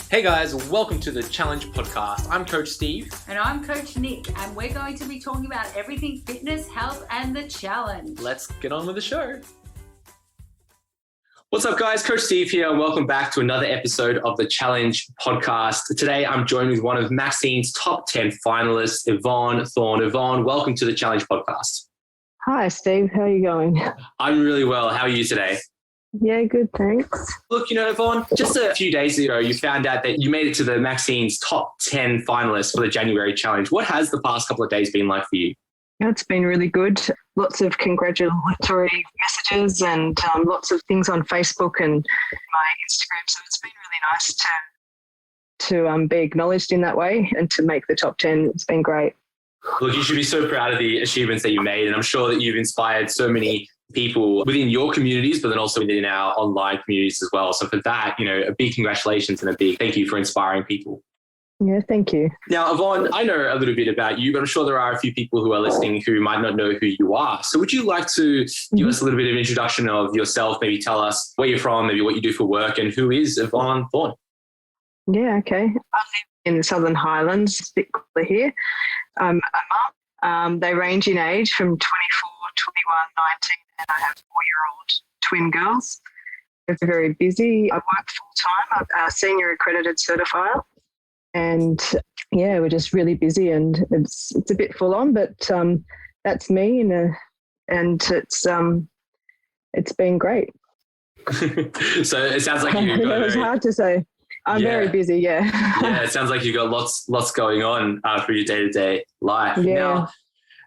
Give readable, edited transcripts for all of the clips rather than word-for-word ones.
Hey guys, welcome to the Challenge Podcast. I'm Coach Steve. And I'm Coach Nick, and we're going to be talking about everything fitness, health, and the challenge. Let's get on with the show. What's up guys, Coach Steve here. Welcome back to another episode of the Challenge Podcast. Today I'm joined with one of Maxine's top 10 finalists, Evonne Thorne. Evonne, welcome to the Challenge Podcast. Hi Steve, how are you going? I'm really well. How are you today? Yeah, good, thanks. Look, Evonne, just a few days ago, you found out that you made it to the Maxine's top 10 finalists for the January challenge. What has the past couple of days been like for you? It's been really good. Lots of congratulatory messages and lots of things on Facebook and my Instagram. So it's been really nice to be acknowledged in that way and to make the top 10. It's been great. Look, you should be so proud of the achievements that you made. And I'm sure that you've inspired so many people within your communities, but then also within our online communities as well. So for that, a big congratulations and a big thank you for inspiring people. Yeah, thank you. Now, Evonne, I know a little bit about you, but I'm sure there are a few people who are listening who might not know who you are. So would you like to give us a little bit of an introduction of yourself, maybe tell us where you're from, maybe what you do for work, and who is Evonne Thorne? Yeah, okay. I live in the Southern Highlands, a bit cooler here. I'm a mum. They range in age from 24, 21, 19, and I have 4-year-old twin girls. It's very busy. I work full-time. I'm a senior accredited certifier. And yeah, we're just really busy and it's a bit full on, but that's me and it's been great. So it sounds like you've got it's hard to say. I'm very busy, yeah. Yeah, it sounds like you've got lots going on for your day-to-day life. Yeah. Now,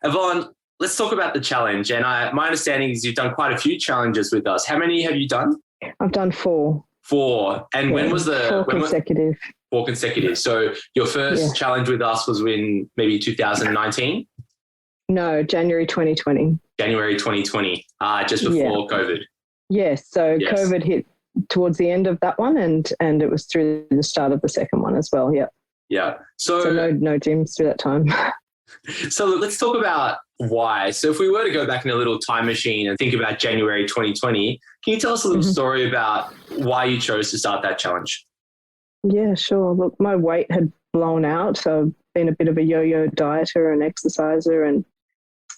Evonne, let's talk about the challenge. And my understanding is you've done quite a few challenges with us. How many have you done? I've done 4. 4. And when was the... 4 consecutive. 4 consecutive. So your first challenge with us was in maybe 2019? No, January 2020. January 2020, just before COVID. Yes. So COVID hit towards the end of that one and it was through the start of the second one as well. Yeah. Yeah. So no gyms through that time. So let's talk about why. So if we were to go back in a little time machine and think about January 2020, can you tell us a little story about why you chose to start that challenge? Yeah, sure. Look, my weight had blown out. So I've been a bit of a yo-yo dieter and exerciser. And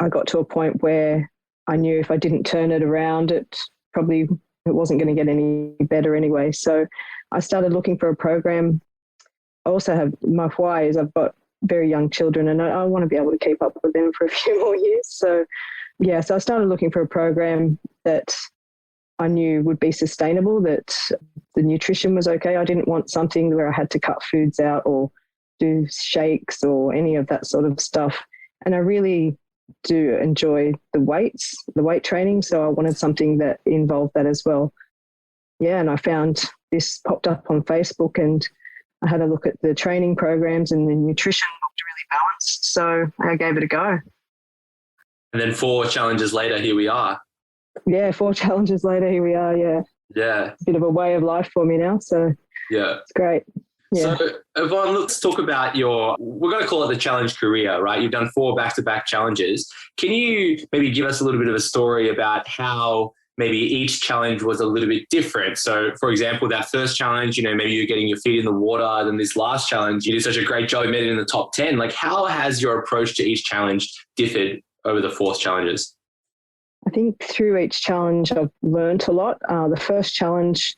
I got to a point where I knew if I didn't turn it around, it wasn't going to get any better anyway. So I started looking for a program. I also have, my why is I've got very young children and I want to be able to keep up with them for a few more years. So I started looking for a program that I knew would be sustainable, that the nutrition was okay. I didn't want something where I had to cut foods out or do shakes or any of that sort of stuff. And I really do enjoy the weight training. So I wanted something that involved that as well. Yeah, and I found this popped up on Facebook and I had a look at the training programs and the nutrition looked really balanced. So I gave it a go. And then 4 challenges later, here we are. Yeah, 4 challenges later, here we are, yeah. Yeah. It's a bit of a way of life for me now, so it's great. Yeah. So, Evonne, let's talk about we're going to call it the challenge career, right? You've done 4 back-to-back challenges. Can you maybe give us a little bit of a story about how maybe each challenge was a little bit different? So, for example, that first challenge, maybe you're getting your feet in the water. Then this last challenge, you did such a great job, you made it in the top 10. Like, how has your approach to each challenge differed over the 4 challenges? I think through each challenge, I've learned a lot. The first challenge,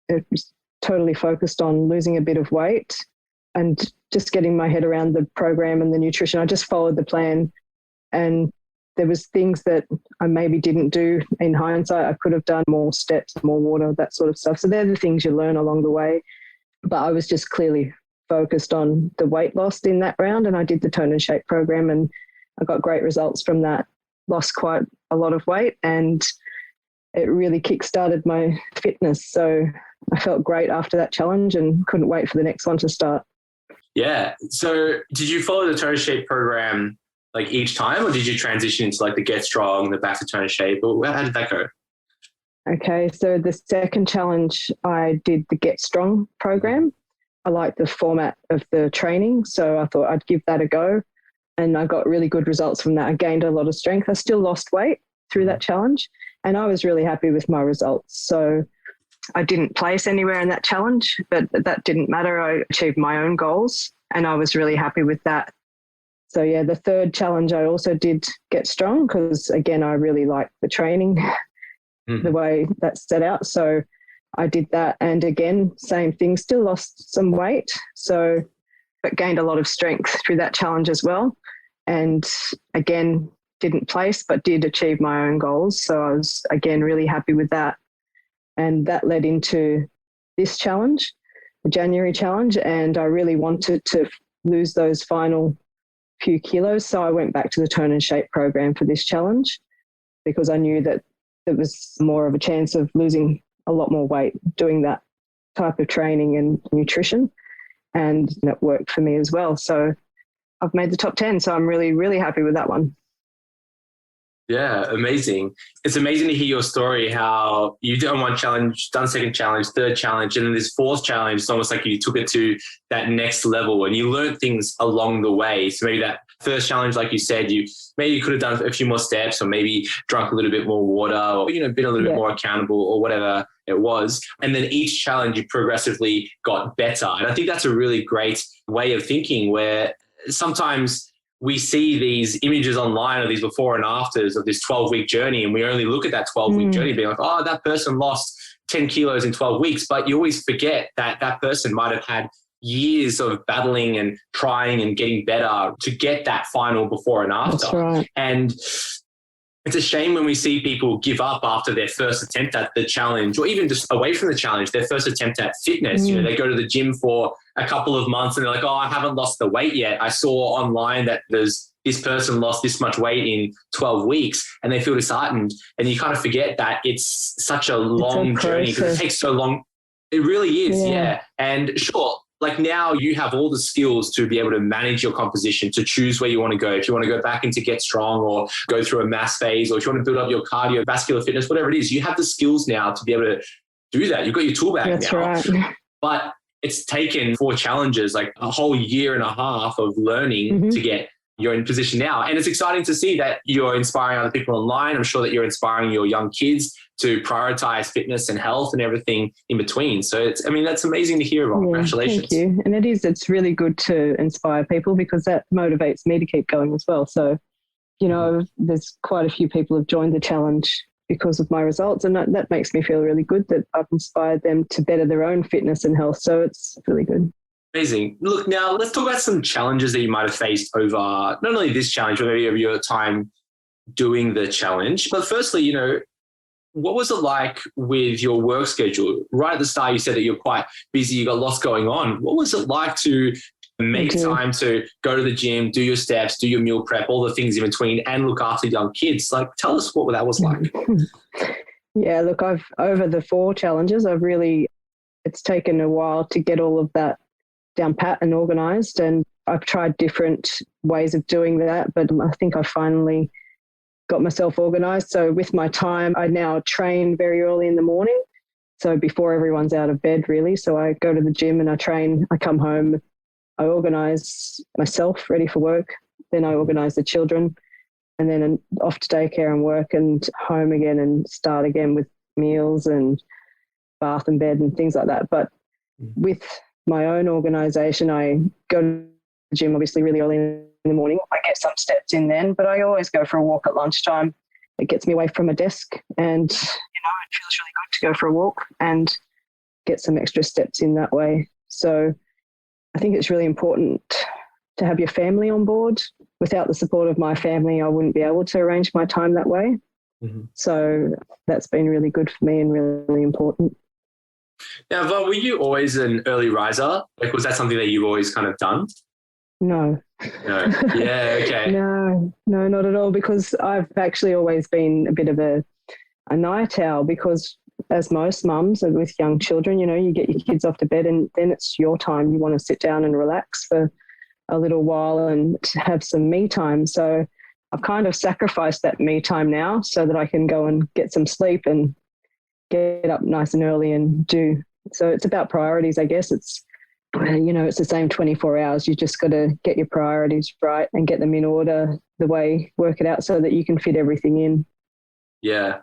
it was totally focused on losing a bit of weight and just getting my head around the program and the nutrition. I just followed the plan and there was things that I maybe didn't do in hindsight. I could have done more steps, more water, that sort of stuff. So they're the things you learn along the way. But I was just clearly focused on the weight loss in that round and I did the tone and shape program and I got great results from that. Lost quite a lot of weight and it really kick-started my fitness. So I felt great after that challenge and couldn't wait for the next one to start. Yeah. So did you follow the tone and shape program like each time or did you transition into like the Get Strong, the back to tone and shape? Or how did that go? Okay. So the second challenge, I did the Get Strong program. I liked the format of the training. So I thought I'd give that a go. And I got really good results from that. I gained a lot of strength. I still lost weight through that challenge and I was really happy with my results. So I didn't place anywhere in that challenge, but that didn't matter. I achieved my own goals and I was really happy with that. So yeah, the third challenge I also did get strong because again, I really liked the training, the way that's set out. So I did that. And again, same thing, still lost some weight. So, but gained a lot of strength through that challenge as well. And again, didn't place, but did achieve my own goals. So I was again, really happy with that. And that led into this challenge, the January challenge. And I really wanted to lose those final few kilos. So I went back to the Tone and Shape program for this challenge because I knew that there was more of a chance of losing a lot more weight doing that type of training and nutrition. And it worked for me as well. So I've made the top 10. So I'm really, really happy with that one. Yeah, amazing. It's amazing to hear your story, how you've done one challenge, done second challenge, third challenge, and then this fourth challenge, it's almost like you took it to that next level and you learned things along the way. So maybe that first challenge, like you said, you could have done a few more steps or maybe drunk a little bit more water or, been a little bit more accountable or whatever it was. And then each challenge you progressively got better. And I think that's a really great way of thinking where sometimes we see these images online of these before and afters of this 12-week journey, and we only look at that 12-week journey being like, oh, that person lost 10 kilos in 12 weeks. But you always forget that that person might have had years of battling and trying and getting better to get that final before and after. That's right. And it's a shame when we see people give up after their first attempt at the challenge or even just away from the challenge, their first attempt at fitness. They go to the gym for a couple of months and they're like, oh, I haven't lost the weight yet. I saw online that this person lost this much weight in 12 weeks and they feel disheartened. And you kind of forget that it's such a long journey because it takes so long. It really is, yeah. And sure, like now you have all the skills to be able to manage your composition, to choose where you want to go. If you want to go back into Get Strong or go through a mass phase, or if you want to build up your cardiovascular fitness, whatever it is, you have the skills now to be able to do that. You've got your tool bag now. That's right. But it's taken 4 challenges, like a whole year and a half of learning to get you're in position now. And it's exciting to see that you're inspiring other people online. I'm sure that you're inspiring your young kids to prioritize fitness and health and everything in between. So that's amazing to hear about. Congratulations. Thank you. And it's really good to inspire people because that motivates me to keep going as well. So, there's quite a few people have joined the challenge because of my results. And that makes me feel really good that I've inspired them to better their own fitness and health. So it's really good. Amazing. Look, now let's talk about some challenges that you might have faced over not only this challenge, but maybe over your time doing the challenge. But firstly, what was it like with your work schedule? Right at the start, you said that you're quite busy, you got lots going on. What was it like to make time to go to the gym, do your steps, do your meal prep, all the things in between, and look after young kids? Like, tell us what that was like. Yeah, look, over the 4 challenges, it's taken a while to get all of that down pat and organised, and I've tried different ways of doing that, but I think I finally got myself organised. So with my time, I now train very early in the morning, so before everyone's out of bed really. So I go to the gym and I train, I come home, I organise myself ready for work, then I organise the children, and then off to daycare and work and home again and start again with meals and bath and bed and things like that. But with my own organisation, I go to the gym obviously really early in the morning. I get some steps in then, but I always go for a walk at lunchtime. It gets me away from a desk and, it feels really good to go for a walk and get some extra steps in that way. So I think it's really important to have your family on board. Without the support of my family, I wouldn't be able to arrange my time that way. So that's been really good for me and really important. Now, Evonne, were you always an early riser? Like, was that something that you've always kind of done? No. Yeah, okay. No, not at all, because I've actually always been a bit of a night owl because as most mums and with young children, you get your kids off to bed and then it's your time. You want to sit down and relax for a little while and have some me time. So I've kind of sacrificed that me time now so that I can go and get some sleep and get up nice and early and do. So it's about priorities, I guess. It's the same 24 hours. You just got to get your priorities right and get them in order, work it out so that you can fit everything in. Yeah.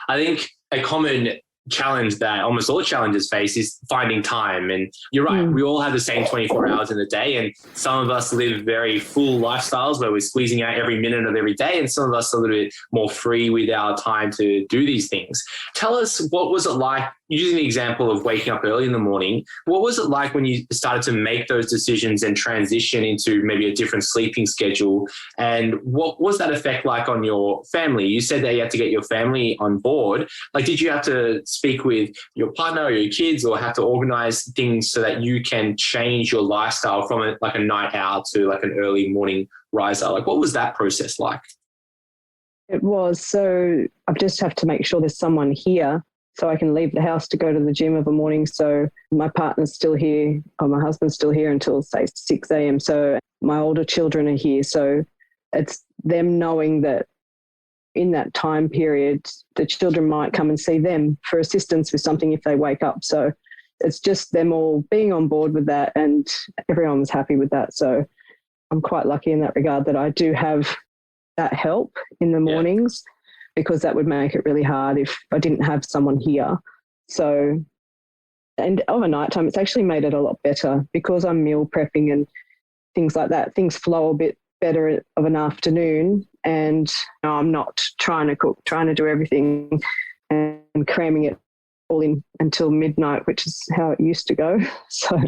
I think a common challenge that almost all challenges face is finding time. And you're right, we all have the same 24 hours in the day, and some of us live very full lifestyles where we're squeezing out every minute of every day, and some of us are a little bit more free with our time to do these things. Tell us, what was it like, using the example of waking up early in the morning, what was it like when you started to make those decisions and transition into maybe a different sleeping schedule? And what was that effect like on your family? You said that you had to get your family on board. Like, did you have to speak with your partner or your kids, or have to organize things so that you can change your lifestyle from a night owl to like an early morning riser? Like, what was that process like? It was. So I just have to make sure there's someone here so I can leave the house to go to the gym of a morning. So my partner's still here, or my husband's still here until, say, 6 a.m. So my older children are here. So it's them knowing that in that time period, the children might come and see them for assistance with something if they wake up. So it's just them all being on board with that, and everyone was happy with that. So I'm quite lucky in that regard that I do have that help in the mornings, because that would make it really hard if I didn't have someone here. So, and over night time, it's actually made it a lot better because I'm meal prepping and things like that. Things flow a bit better of an afternoon, and I'm not trying to cook, trying to do everything and cramming it all in until midnight, which is how it used to go. So I'm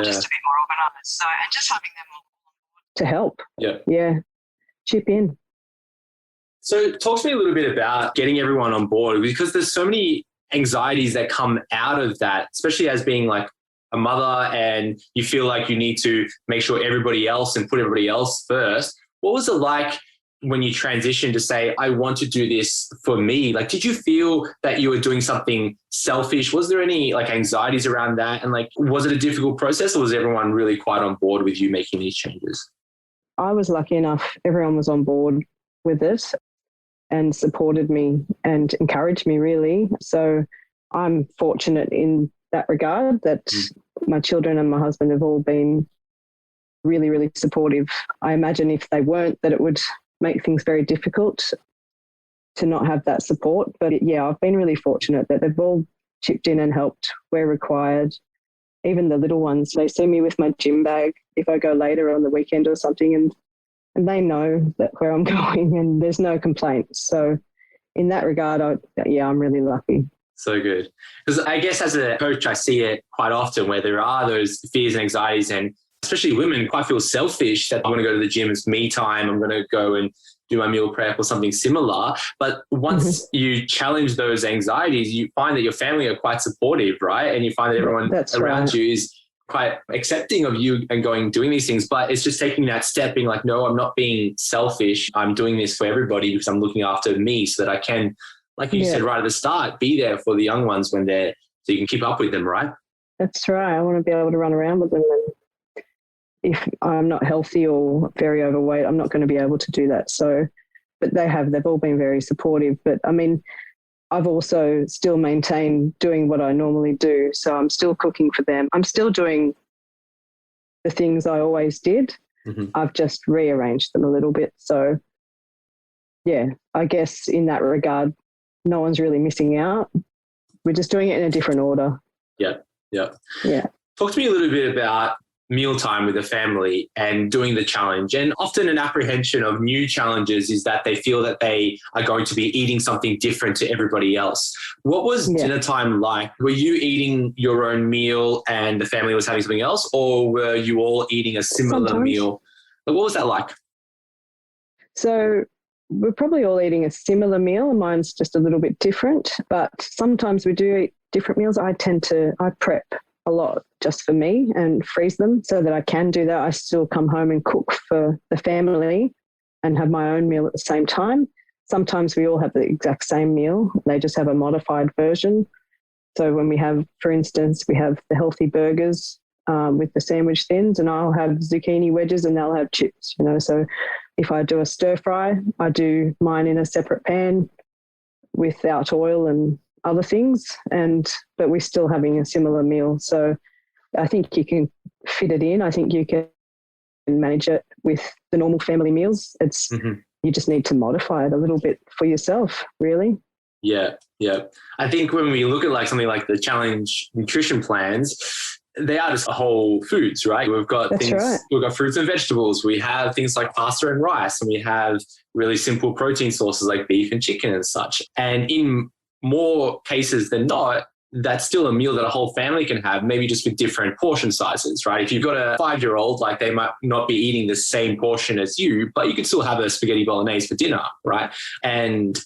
just a bit more organised. So, and just having them all to help. Chip in. So talk to me a little bit about getting everyone on board, because there's so many anxieties that come out of that, especially as being like a mother, and you feel like you need to make sure everybody else and put everybody else first. What was it like when you transitioned to say, I want to do this for me? Like, did you feel that you were doing something selfish? Was there any like anxieties around that? And like, was it a difficult process, or was everyone really quite on board with you making these changes? I was lucky enough, everyone was on board with it and supported me and encouraged me, really. So I'm fortunate in that regard that my children and my husband have all been really, really supportive. I imagine if they weren't, that it would make things very difficult to not have that support. But I've been really fortunate that they've all chipped in and helped where required. Even the little ones, they see me with my gym bag if I go later on the weekend or something, and they know that where I'm going, and there's no complaints. So in that regard, I'm really lucky. So good. Because I guess as a coach, I see it quite often where there are those fears and anxieties, and especially women quite feel selfish that I want to go to the gym, it's me time, I'm going to go and do my meal prep or something similar. But once you challenge those anxieties, you find that your family are quite supportive, right? And you find that everyone around you is quite accepting of you and doing these things. But it's just taking that step, being like, no, I'm not being selfish. I'm doing this for everybody because I'm looking after me so that I can, like you said right at the start, be there for the young ones when so you can keep up with them, right? That's right. I want to be able to run around with them. And if I'm not healthy or very overweight, I'm not going to be able to do that. So, but they've all been very supportive. But I mean, I've also still maintained doing what I normally do. So I'm still cooking for them. I'm still doing the things I always did. I've just rearranged them a little bit. So I guess in that regard, no one's really missing out. We're just doing it in a different order. Yeah. Talk to me a little bit about mealtime with the family and doing the challenge. And often an apprehension of new challenges is that they feel that they are going to be eating something different to everybody else. What was dinner time like? Were you eating your own meal and the family was having something else, or were you all eating a similar meal? What was that like? So we're probably all eating a similar meal, and mine's just a little bit different, but sometimes we do eat different meals. I prep a lot just for me and freeze them so that I can do that. I still come home and cook for the family and have my own meal at the same time. Sometimes we all have the exact same meal. They just have a modified version. So when we have, for instance, we have the healthy burgers with the sandwich thins, and I'll have zucchini wedges and they'll have chips, So if I do a stir fry, I do mine in a separate pan without oil and other things, but we're still having a similar meal. So I think you can fit it in. I think you can manage it with the normal family meals. You just need to modify it a little bit for yourself, really. Yeah, yeah. I think when we look at like something like the challenge nutrition plans, they are just whole foods, right? We've got That's right. We've got fruits and vegetables. We have things like pasta and rice, and we have really simple protein sources like beef and chicken and such. And in more cases than not, that's still a meal that a whole family can have, maybe just with different portion sizes, right? If you've got a 5-year-old, like they might not be eating the same portion as you, but you could still have a spaghetti bolognese for dinner, right? And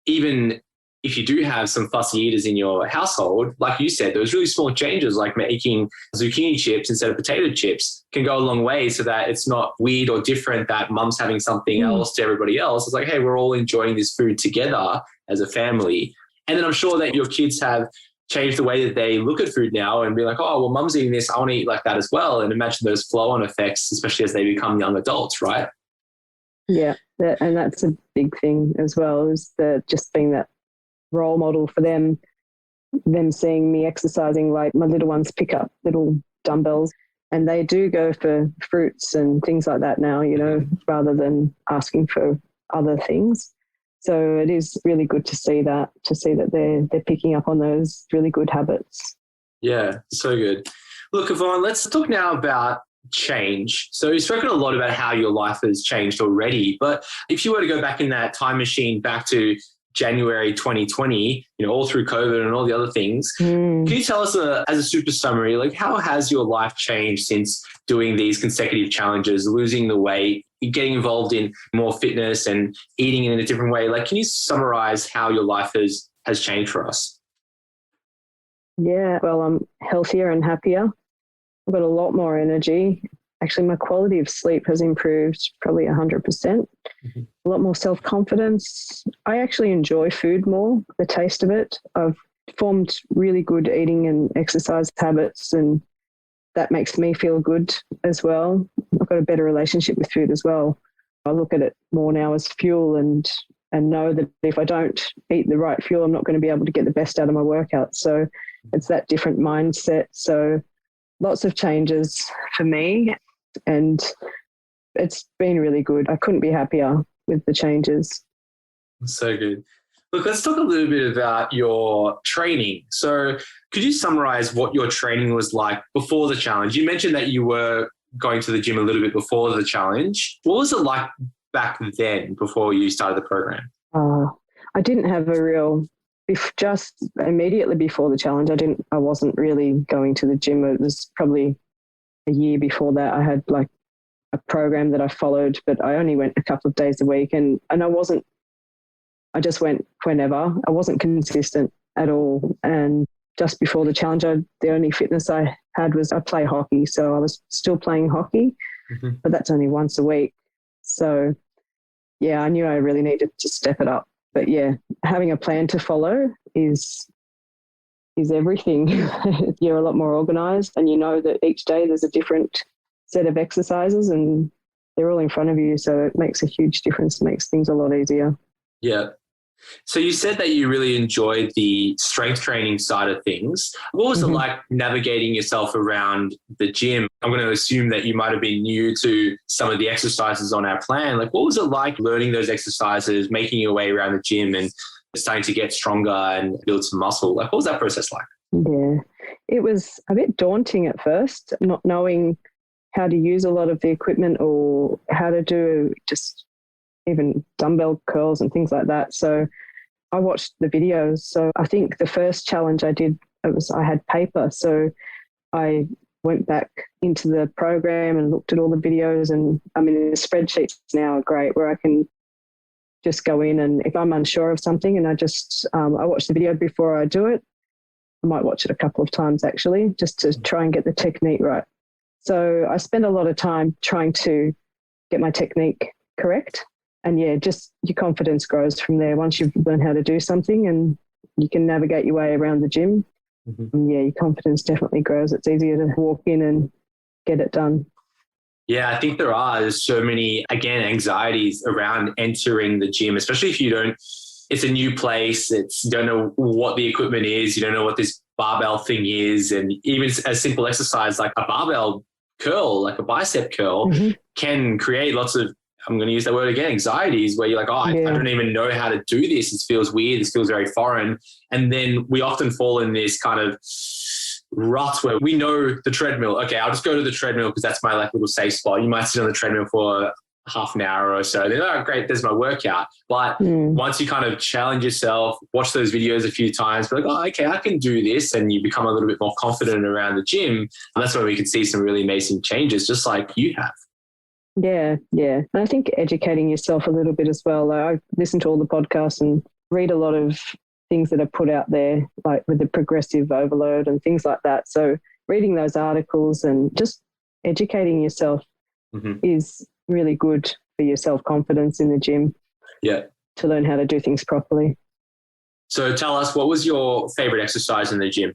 even if you do have some fussy eaters in your household, like you said, those really small changes like making zucchini chips instead of potato chips can go a long way so that it's not weird or different that mum's having something else to everybody else. It's like, hey, we're all enjoying this food together as a family. And then I'm sure that your kids have changed the way that they look at food now and be like, oh, well, mum's eating this, I want to eat like that as well. And imagine those flow-on effects, especially as they become young adults, right? Yeah, and that's a big thing as well, is just being that role model for them seeing me exercising. Like my little ones pick up little dumbbells and they do go for fruits and things like that now, rather than asking for other things. So it is really good to see that they're picking up on those really good habits. Yeah, so good. Look, Evonne, let's talk now about change. So you've spoken a lot about how your life has changed already, but if you were to go back in that time machine back to January 2020, all through COVID and all the other things, can you tell us as a super summary, like how has your life changed since doing these consecutive challenges, losing the weight, getting involved in more fitness and eating in a different way? Like, can you summarize how your life has changed for us? Yeah, well, I'm healthier and happier. I've got a lot more energy. Actually, my quality of sleep has improved probably 100%. A lot more self-confidence. I actually enjoy food more, the taste of it. I've formed really good eating and exercise habits, and that makes me feel good as well. I've got a better relationship with food as well. I look at it more now as fuel and know that if I don't eat the right fuel, I'm not going to be able to get the best out of my workout. So it's that different mindset. So lots of changes for me, and it's been really good. I couldn't be happier with the changes. So good. Look, let's talk a little bit about your training. So could you summarize what your training was like before the challenge? You mentioned that you were going to the gym a little bit before the challenge. What was it like back then before you started the program? I didn't have a real, just immediately before the challenge, I wasn't really going to the gym. It was probably a year before that. I had like a program that I followed, but I only went a couple of days a week, and I just went whenever. I wasn't consistent at all. And just before the challenge, the only fitness I had was I play hockey. So I was still playing hockey, but that's only once a week. So yeah, I knew I really needed to step it up. But yeah, having a plan to follow is everything. You're a lot more organised, and you know that each day there's a different set of exercises and they're all in front of you. So it makes a huge difference, makes things a lot easier. Yeah. So you said that you really enjoyed the strength training side of things. What was it like navigating yourself around the gym? I'm going to assume that you might have been new to some of the exercises on our plan. Like, what was it like learning those exercises, making your way around the gym and starting to get stronger and build some muscle? Like, what was that process like? Yeah, it was a bit daunting at first, not knowing how to use a lot of the equipment or how to do just even dumbbell curls and things like that. So I watched the videos. So I think the first challenge I did, I had paper. So I went back into the program and looked at all the videos, and I mean, the spreadsheets now are great where I can just go in, and if I'm unsure of something and I watch the video before I do it. I might watch it a couple of times actually, just to try and get the technique right. So I spend a lot of time trying to get my technique correct. And yeah, just your confidence grows from there. Once you've learned how to do something and you can navigate your way around the gym, yeah, your confidence definitely grows. It's easier to walk in and get it done. Yeah, I think there's so many, again, anxieties around entering the gym, especially if it's a new place, you don't know what the equipment is, you don't know what this barbell thing is, and even a simple exercise like a barbell curl, like a bicep curl, can create lots of I'm going to use that word again, anxieties, where you're like, oh, I don't even know how to do this. This feels weird. This feels very foreign. And then we often fall in this kind of rut where we know the treadmill. Okay, I'll just go to the treadmill because that's my like little safe spot. You might sit on the treadmill for half an hour or so. Then, oh, great, there's my workout. But once you kind of challenge yourself, watch those videos a few times, be like, oh, okay, I can do this. And you become a little bit more confident around the gym. And that's where we can see some really amazing changes, just like you have. Yeah, yeah. And I think educating yourself a little bit as well. Like, I listen to all the podcasts and read a lot of things that are put out there, like with the progressive overload and things like that. So reading those articles and just educating yourself is really good for your self-confidence in the gym. Yeah. To learn how to do things properly. So tell us, what was your favorite exercise in the gym?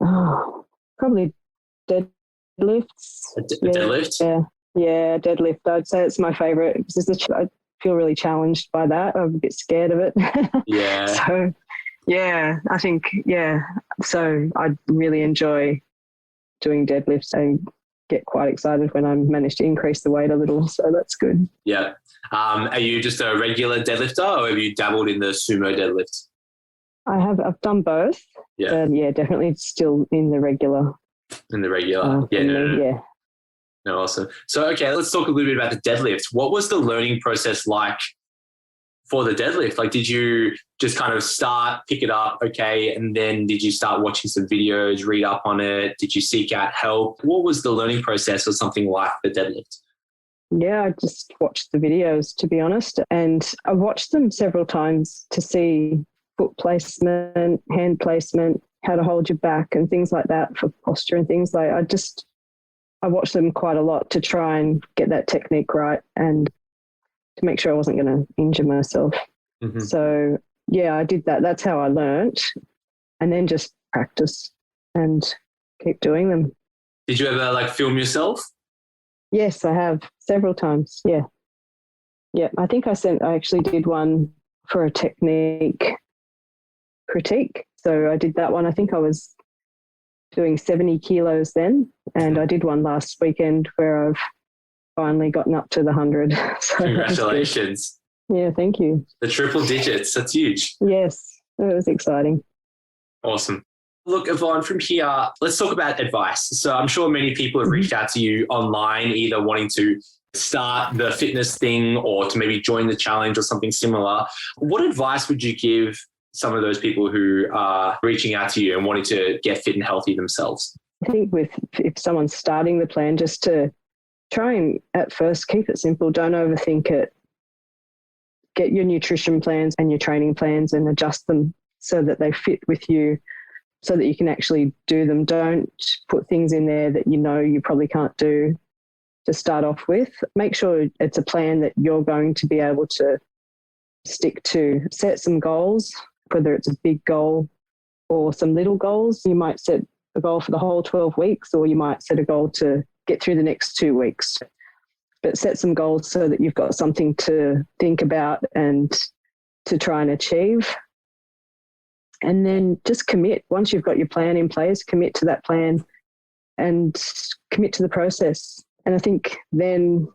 Oh, probably deadlifts. Deadlift? Yeah, deadlift. I'd say it's my favorite because I feel really challenged by that. I'm a bit scared of it. Yeah. So, yeah, I think, so I really enjoy doing deadlifts. I get quite excited when I manage to increase the weight a little. So that's good. Yeah. Are you just a regular deadlifter or have you dabbled in the sumo deadlift? I've done both. Yeah. Definitely still in the regular. In the regular. Yeah. No, awesome. So, okay, let's talk a little bit about the deadlift. What was the learning process like for the deadlift? Like, did you just kind of start, pick it up, okay, and then did you start watching some videos, read up on it? Did you seek out help? What was the learning process for something like the deadlift? Yeah, I just watched the videos, to be honest, and I watched them several times to see foot placement, hand placement, how to hold your back and things like that for posture and things like I watched them quite a lot to try and get that technique right and to make sure I wasn't going to injure myself. So, yeah, I did that. That's how I learnt. And then just practice and keep doing them. Did you ever film yourself? Yes, I have several times. Yeah. Yeah. I think I actually did one for a technique critique. So I did that one. I think I was doing 70 kilos then. And I did one last weekend where I've finally gotten up to the 100. So congratulations. Yeah, thank you. The triple digits. That's huge. Yes, it was exciting. Awesome. Look, Evonne, from here, let's talk about advice. So I'm sure many people have reached out to you online, either wanting to start the fitness thing or to maybe join the challenge or something similar. What advice would you give some of those people who are reaching out to you and wanting to get fit and healthy themselves? I think if someone's starting the plan, just to try and at first keep it simple. Don't overthink it. Get your nutrition plans and your training plans and adjust them so that they fit with you, so that you can actually do them. Don't put things in there that you know you probably can't do to start off with. Make sure it's a plan that you're going to be able to stick to. Set some goals, whether it's a big goal or some little goals. You might set a goal for the whole 12 weeks, or you might set a goal to get through the next 2 weeks. But set some goals so that you've got something to think about and to try and achieve. And then just commit. Once you've got your plan in place, commit to that plan and commit to the process. And I think then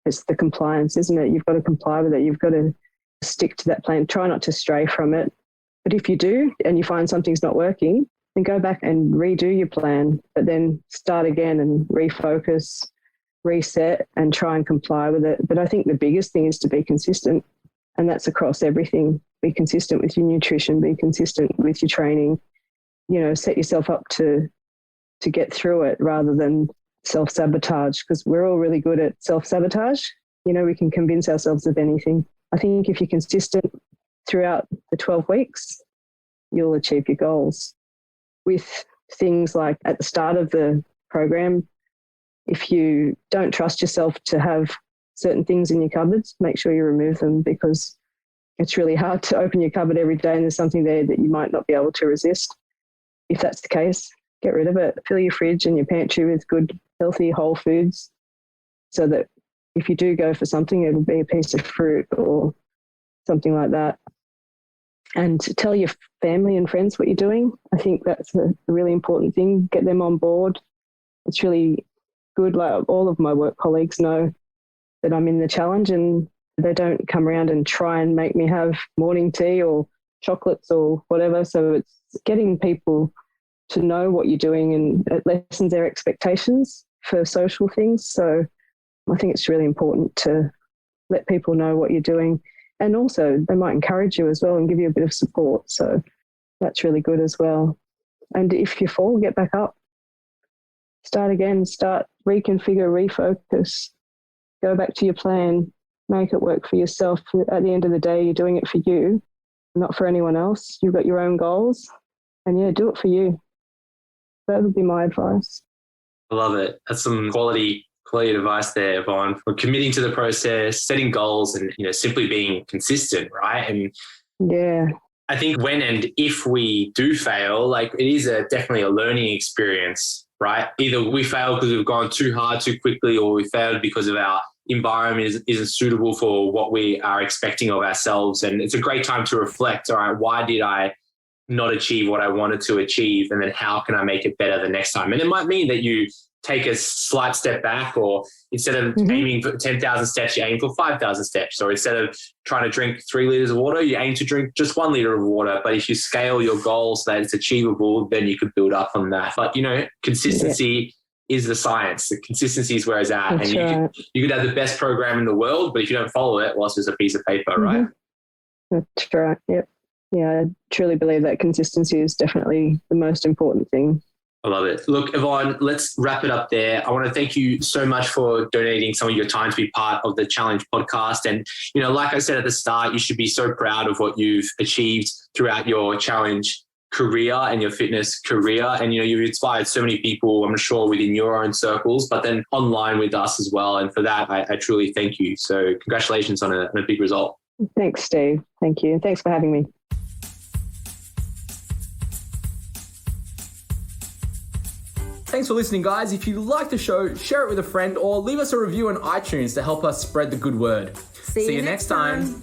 it's the compliance, isn't it? You've got to comply with it. You've got to stick to that plan. Try not to stray from it. But if you do and you find something's not working, then go back and redo your plan, but then start again and refocus, reset and try and comply with it. But I think the biggest thing is to be consistent, and that's across everything. Be consistent with your nutrition, be consistent with your training, set yourself up to get through it rather than self-sabotage, because we're all really good at self-sabotage. We can convince ourselves of anything. I think if you're consistent throughout the 12 weeks, you'll achieve your goals. With things like at the start of the program, if you don't trust yourself to have certain things in your cupboards, make sure you remove them, because it's really hard to open your cupboard every day and there's something there that you might not be able to resist. If that's the case, get rid of it. Fill your fridge and your pantry with good, healthy, whole foods, so that if you do go for something, it'll be a piece of fruit or something like that. And tell your family and friends what you're doing. I think that's a really important thing. Get them on board. It's really good. Like all of my work colleagues know that I'm in the challenge, and they don't come around and try and make me have morning tea or chocolates or whatever. So it's getting people to know what you're doing, and it lessens their expectations for social things. So I think it's really important to let people know what you're doing. And also they might encourage you as well and give you a bit of support. So that's really good as well. And if you fall, get back up. Start again, reconfigure, refocus, go back to your plan, make it work for yourself. At the end of the day, you're doing it for you, not for anyone else. You've got your own goals, and yeah, do it for you. That would be my advice. I love it. That's some quality advice there, Evonne. For committing to the process, setting goals, and simply being consistent, right? And yeah, I think when and if we do fail, like it is definitely a learning experience, right? Either we fail because we've gone too hard too quickly, or we failed because of our environment isn't suitable for what we are expecting of ourselves. And it's a great time to reflect, all right, why did I not achieve what I wanted to achieve? And then how can I make it better the next time? And it might mean that you take a slight step back, or instead of aiming for 10,000 steps, you aim for 5,000 steps, or instead of trying to drink 3 liters of water, you aim to drink just 1 liter of water. But if you scale your goal so that it's achievable, then you could build up on that. But, consistency is the science. The consistency is where it's at. That's and you could have the best program in the world, but if you don't follow it, well, it's just a piece of paper, right? That's right. Yep. Yeah, I truly believe that consistency is definitely the most important thing. I love it. Look, Evonne, let's wrap it up there. I want to thank you so much for donating some of your time to be part of the Challenge podcast. And, like I said at the start, you should be so proud of what you've achieved throughout your Challenge career and your fitness career. And, you've inspired so many people, I'm sure, within your own circles, but then online with us as well. And for that, I truly thank you. So congratulations on a big result. Thanks, Steve. Thank you. Thanks for having me. Thanks for listening, guys. If you like the show, share it with a friend or leave us a review on iTunes to help us spread the good word. See you next time.